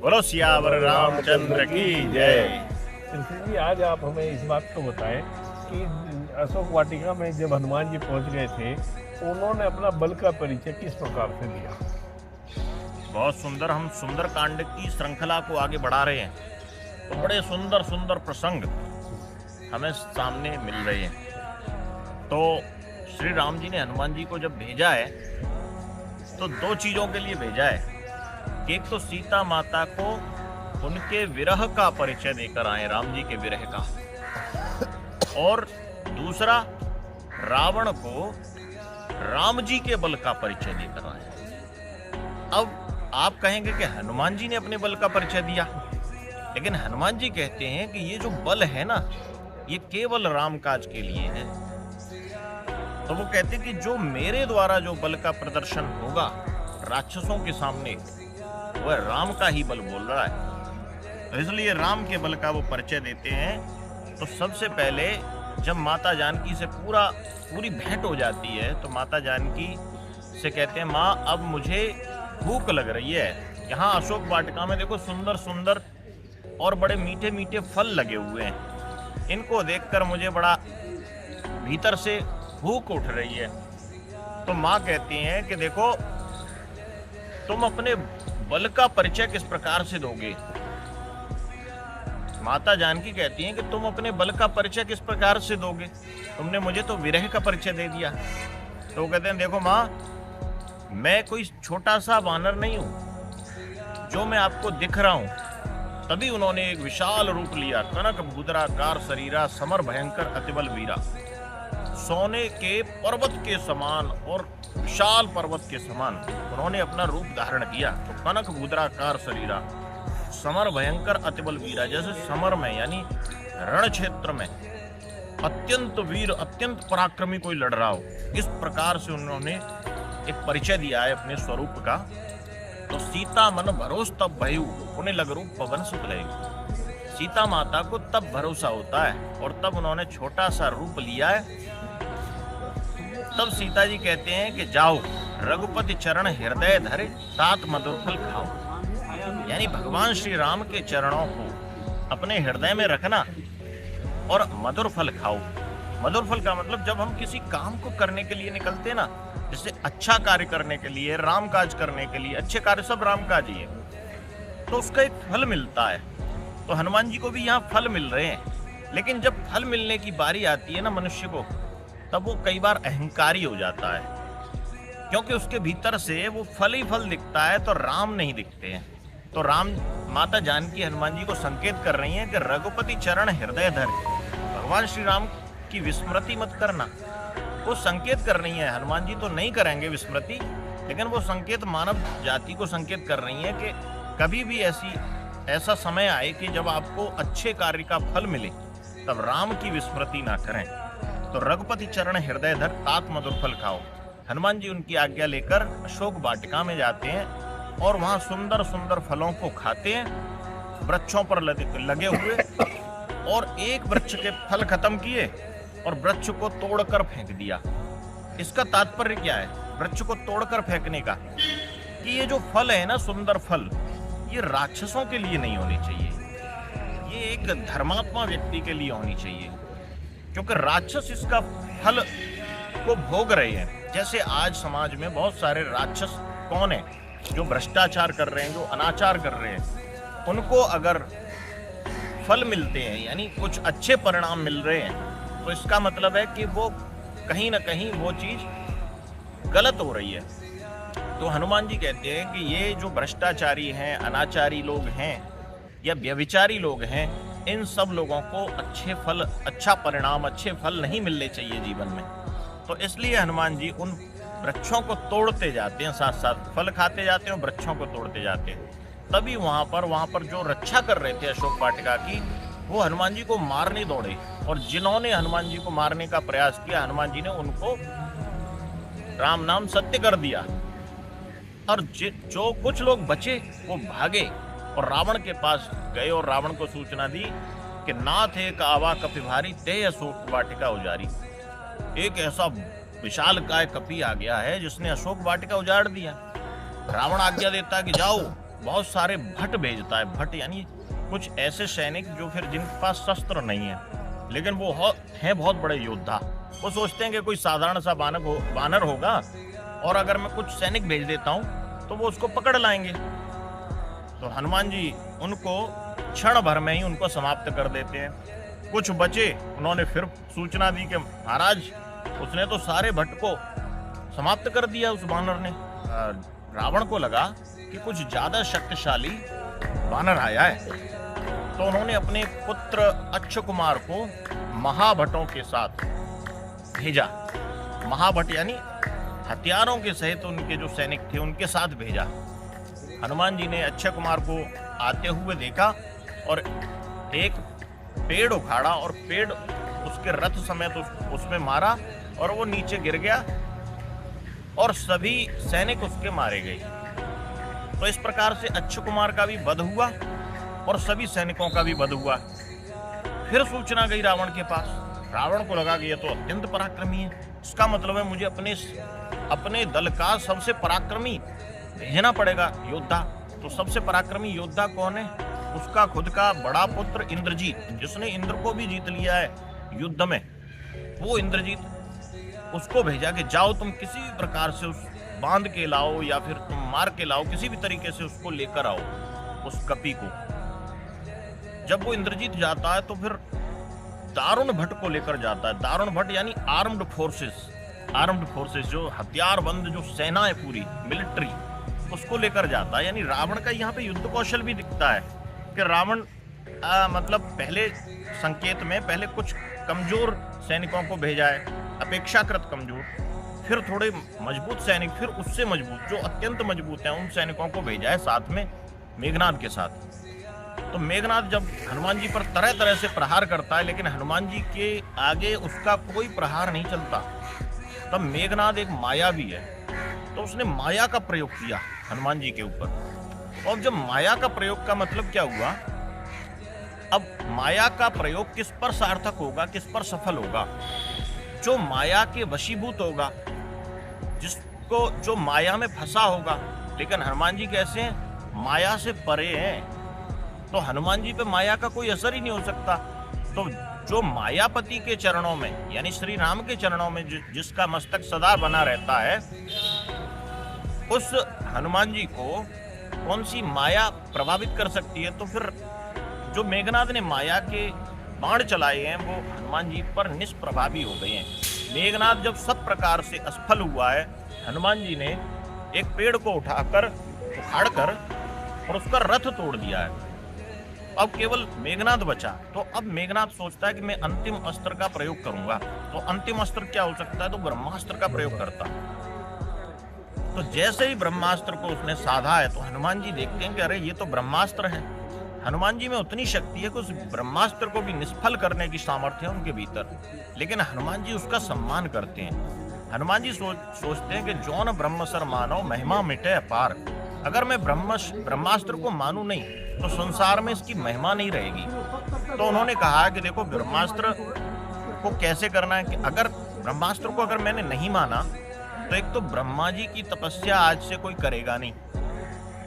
बोलो सियावर रामचंद्र की जय। कृष्ण जी, आज आप हमें इस बात को बताएं कि अशोक वाटिका में जब हनुमान जी पहुंच गए थे, उन्होंने अपना बल का परिचय किस प्रकार से दिया? बहुत सुंदर, हम सुंदर कांड की श्रृंखला को आगे बढ़ा रहे हैं, तो बड़े सुंदर सुंदर प्रसंग हमें सामने मिल रहे हैं। तो श्री राम जी ने हनुमान जी को जब भेजा है तो दो चीजों के लिए भेजा है। एक तो सीता माता को उनके विरह का परिचय देकर आए, राम जी के विरह का, और दूसरा रावण को राम जी के बल का परिचय देकर आए। अब आप कहेंगे कि हनुमान जी ने अपने बल का परिचय दिया, लेकिन हनुमान जी कहते हैं कि ये जो बल है ना, ये केवल राम काज के लिए है। तो वो कहते हैं कि जो मेरे द्वारा जो बल का प्रदर्शन होगा राक्षसों के सामने, वह राम का ही बल बोल रहा है। तो इसलिए राम के बल का वो परिचय देते हैं। तो सबसे पहले जब माता जानकी से पूरी भेंट हो जाती है, तो माता जानकी से कहते हैं, माँ अब मुझे भूख लग रही है। यहाँ अशोक वाटिका में देखो सुंदर सुंदर और बड़े मीठे मीठे फल लगे हुए हैं, इनको देखकर मुझे बड़ा भीतर से भूख उठ रही है। तो माँ कहती हैं कि देखो, तुम अपने बल का परिचय किस प्रकार से दोगे? माता जानकी कहती हैं कि तुम अपने बल का परिचय किस प्रकार से दोगे? तुमने मुझे तो विरह का परिचय दे दिया। तो वो कहते हैं, देखो माँ, मैं कोई छोटा सा वानर नहीं हूं जो मैं आपको दिख रहा हूं। तभी उन्होंने एक विशाल रूप लिया, कनक भूधराकार शरीरा, समर भयंकर अतिबल वीरा। सोने के पर्वत के समान और विशाल पर्वत के समान उन्होंने अपना रूप धारण किया। तो कनक भूधराकार शरीरा, समर भयंकर अतिबल वीरा, जैसे समर में यानी रण क्षेत्र में अत्यंत वीर, अत्यंत पराक्रमी कोई लड़ रहा हो, इस प्रकार से उन्होंने एक परिचय दिया है अपने स्वरूप का। तो सीता मन भरोस तब भयु, उन्हें लग रूप पवन सुत लयु। सीता माता को तब भरोसा होता है, और तब उन्होंने छोटा सा रूप लिया है। तब सीता जी कहते हैं कि जाओ रघुपति चरण हृदय धरे, तात मधुर फल खाओ। यानी भगवान श्री राम के चरणों को अपने हृदय में रखना और मधुर फल खाओ। मधुर फल का मतलब, जब हम किसी काम को करने के लिए निकलते ना, जैसे अच्छा कार्य करने के लिए, राम काज करने के लिए, अच्छे कार्य सब राम काज ही है, तो उसका एक फल मिलता है। तो हनुमान जी को भी यहाँ फल मिल रहे हैं। लेकिन जब फल मिलने की बारी आती है ना मनुष्य को, तब वो कई बार अहंकारी हो जाता है, क्योंकि उसके भीतर से वो फल ही फल दिखता है, तो राम नहीं दिखते हैं। तो राम माता जानकी हनुमान जी को संकेत कर रही हैं कि रघुपति चरण हृदय धर, भगवान श्री राम की विस्मृति मत करना। वो संकेत कर रही है, हनुमान जी तो नहीं करेंगे विस्मृति, लेकिन वो संकेत मानव जाति को संकेत कर रही है कि कभी भी ऐसा समय आए कि जब आपको अच्छे कार्य का फल मिले, तब राम की विस्मृति ना करें। तो रघुपति चरण हृदय धर, तात मधुर फल खाओ। हनुमान जी उनकी आज्ञा लेकर अशोक वाटिका में जाते हैं और वहां सुंदर सुंदर फलों को खाते हैं, वृक्षों पर लगे हुए, और एक वृक्ष के फल खत्म किए और वृक्ष को तोड़कर फेंक दिया। इसका तात्पर्य क्या है वृक्ष को तोड़कर फेंकने का? कि ये जो फल है ना, सुंदर फल, ये राक्षसों के लिए नहीं होनी चाहिए, ये एक धर्मात्मा व्यक्ति के लिए होनी चाहिए, क्योंकि राक्षस इसका फल को भोग रहे हैं। जैसे आज समाज में बहुत सारे राक्षस कौन है? जो भ्रष्टाचार कर रहे हैं, जो अनाचार कर रहे हैं, उनको अगर फल मिलते हैं, यानी कुछ अच्छे परिणाम मिल रहे हैं, तो इसका मतलब है कि वो कहीं ना कहीं वो चीज गलत हो रही है। तो हनुमान जी कहते हैं कि ये जो भ्रष्टाचारी हैं, अनाचारी लोग हैं या व्यभिचारी लोग हैं, इन सब लोगों को अच्छे फल, अच्छा परिणाम, अच्छे फल नहीं मिलने चाहिए जीवन में। तो इसलिए हनुमान जी उन वृक्षों को तोड़ते जाते हैं, साथ साथ फल खाते जाते हैं और वृक्षों को तोड़ते जाते हैं। तभी वहां पर जो रक्षा कर रहे थे अशोक वाटिका की, वो हनुमान जी को मारने दौड़े, और जिन्होंने हनुमान जी को मारने का प्रयास किया, हनुमान जी ने उनको राम नाम सत्य कर दिया। और जो कुछ लोग बचे वो भागे और रावण के पास गए और रावण को सूचना दी कि नाथ एक आवा कपि भारी, ते अशोक वाटिका उजारी। एक ऐसा विशाल काय कपि आ गया है जिसने अशोक वाटिका उजाड़ दिया। रावण आज्ञा देता है कि जाओ बहुत सारे भट भेजता है। भट यानी कुछ ऐसे सैनिक जो फिर जिनके पास शस्त्र नहीं है, लेकिन वो हैं बहुत बड़े योद्धा। वो सोचते हैं कि कोई साधारण सा बानर होगा और अगर मैं कुछ सैनिक भेज देता हूँ तो वो उसको पकड़ लाएंगे। तो हनुमान जी उनको क्षण भर में ही उनको समाप्त कर देते हैं। कुछ बचे, उन्होंने फिर सूचना दी कि महाराज उसने तो सारे भट्ट को समाप्त कर दिया उस बानर ने। रावण को लगा कि कुछ ज्यादा शक्तिशाली बानर आया है, तो उन्होंने अपने पुत्र अक्षकुमार को महाभटों के साथ भेजा। महाभट यानी हथियारों के सहित उनके जो सैनिक थे उनके साथ भेजा। हनुमान जी ने अक्षय कुमार को आते हुए देखा और एक पेड़ उखाड़ा और पेड़ उसके रथ समेत उसमें मारा और वो नीचे गिर गया और सभी सैनिक उसके मारे गए। तो इस प्रकार से अक्षय कुमार का भी वध हुआ और सभी सैनिकों का भी वध हुआ। फिर सूचना गई रावण के पास। रावण को लगा कि यह तो अत्यंत पराक्रमी है, इसका मतलब है मुझे अपने दल का सबसे पराक्रमी भेजना पड़ेगा योद्धा। तो सबसे पराक्रमी योद्धा कौन है? उसका खुद का बड़ा पुत्र इंद्रजीत, जिसने इंद्र को भी जीत लिया है युद्ध में। वो इंद्रजीत, उसको भेजा कि जाओ तुम किसी भी प्रकार से उस बांध के लाओ या फिर तुम मार के लाओ, किसी भी तरीके से उसको लेकर आओ, उस कपी को। जब वो इंद्रजीत जाता है तो फिर दारुण भट्ट को लेकर जाता है। दारुण भट्ट यानी आर्म्ड फोर्सेस जो हथियारबंद जो सेना है पूरी मिलिट्री, उसको लेकर जाता है। यानी रावण का यहाँ पे युद्ध कौशल भी दिखता है कि रावण मतलब पहले संकेत में पहले कुछ कमजोर सैनिकों को भेजा है, अपेक्षाकृत कमजोर, फिर थोड़े मजबूत सैनिक, फिर उससे मजबूत जो अत्यंत मजबूत हैं उन सैनिकों को भेजा है साथ में मेघनाद के साथ। तो मेघनाद जब हनुमान जी पर तरह तरह से प्रहार करता है, लेकिन हनुमान जी के आगे उसका कोई प्रहार नहीं चलता। तब मेघनाद एक माया भी है, तो उसने माया का प्रयोग किया हनुमान जी के ऊपर। और जब माया का प्रयोग का मतलब क्या हुआ, अब माया का प्रयोग किस पर सार्थक होगा, किस पर सफल होगा? जो माया के वशीभूत होगा, जिसको जो माया में फंसा होगा। लेकिन हनुमान जी कैसे हैं? माया से परे हैं, तो हनुमान जी पे माया का कोई असर ही नहीं हो सकता। तो जो मायापति के चरणों में यानी श्री राम के चरणों में जिसका मस्तक सदा बना रहता है, उस हनुमान जी को कौन सी माया प्रभावित कर सकती है? तो फिर जो मेघनाद ने माया के बाण चलाए हैं वो हनुमान जी पर निष्प्रभावी हो गए हैं। मेघनाद जब सब प्रकार से असफल हुआ है, हनुमान जी ने एक पेड़ को उखाड़कर और उसका रथ तोड़ दिया है। अब केवल मेघनाद बचा। तो अब मेघनाद सोचता है कि मैं अंतिम अस्त्र का प्रयोग करूंगा। तो अंतिम अस्त्र क्या हो सकता है? तो ब्रह्मास्त्र का प्रयोग करता। तो जैसे ही ब्रह्मास्त्र को उसने साधा है तो हनुमान जी देखते हैं कि अरे ये तो ब्रह्मास्त्र है। हनुमान जी में उतनी शक्ति है कि उस ब्रह्मास्त्र को भी निष्फल करने की सामर्थ्य है उनके भीतर, लेकिन हनुमान जी उसका सम्मान करते हैं। हनुमान जी सोचते हैं कि जौन ब्रह्मसर मानो महिमा मिटे अपार। अगर मैं ब्रह्मास्त्र को मानूं नहीं तो संसार में इसकी महिमा नहीं रहेगी। तो उन्होंने कहा कि देखो ब्रह्मास्त्र को कैसे करना है कि अगर ब्रह्मास्त्र को अगर मैंने नहीं माना तो एक तो ब्रह्मा जी की तपस्या आज से कोई करेगा नहीं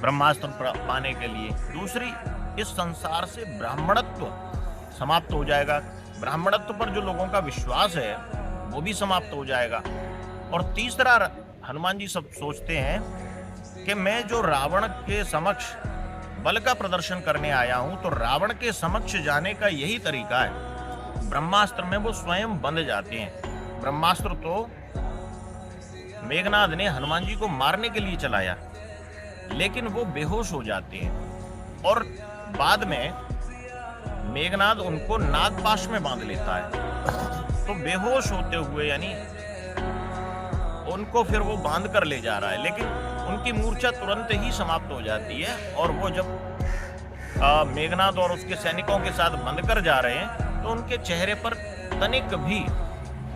ब्रह्मास्त्र पाने के लिए। दूसरी, इस संसार से ब्राह्मणत्व समाप्त हो जाएगा। ब्राह्मणत्व पर जो लोगों का विश्वास है वो भी समाप्त हो जाएगा। और तीसरा, हनुमान जी सब सोचते हैं कि मैं जो रावण के समक्ष बल का प्रदर्शन करने आया हूं, तो रावण के समक्ष जाने का यही तरीका है। ब्रह्मास्त्र में वो स्वयं बंध जाते हैं। ब्रह्मास्त्र तो मेघनाद ने हनुमान जी को मारने के लिए चलाया, लेकिन वो बेहोश हो जाते हैं और बाद में मेघनाद उनको नागपाश में बांध लेता है। तो बेहोश होते हुए यानी उनको फिर वो बांध कर ले जा रहा है, लेकिन उनकी मूर्छा तुरंत ही समाप्त हो जाती है। और वो जब मेघनाद और उसके सैनिकों के साथ बंध कर जा रहे हैं तो उनके चेहरे पर तनिक भी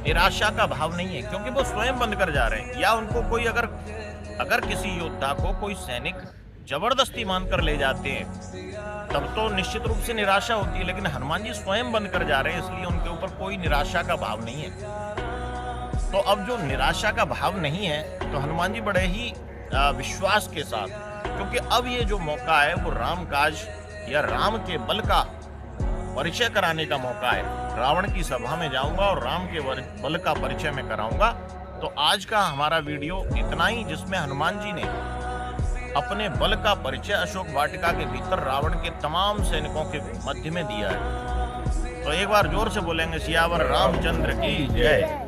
निराशा का भाव नहीं है, क्योंकि वो स्वयं बंध कर जा रहे हैं। या उनको कोई अगर किसी योद्धा को कोई सैनिक जबरदस्ती बांध कर ले जाते हैं तब तो निश्चित रूप से निराशा होती है, लेकिन हनुमान जी स्वयं बंध कर जा रहे हैं, इसलिए उनके ऊपर कोई निराशा का भाव नहीं है। तो अब जो निराशा का भाव नहीं है तो हनुमान जी बड़े ही विश्वास के साथ क्योंकि अब ये जो मौका है वो राम काज या राम के बल का परिचय कराने का मौका है। रावण की सभा में जाऊंगा और राम के बल का परिचय मैं कराऊंगा। तो आज का हमारा वीडियो इतना ही, जिसमें हनुमान जी ने अपने बल का परिचय अशोक वाटिका के भीतर रावण के तमाम सैनिकों के मध्य में दिया है। तो एक बार जोर से बोलेंगे, सियावर रामचंद्र की जय।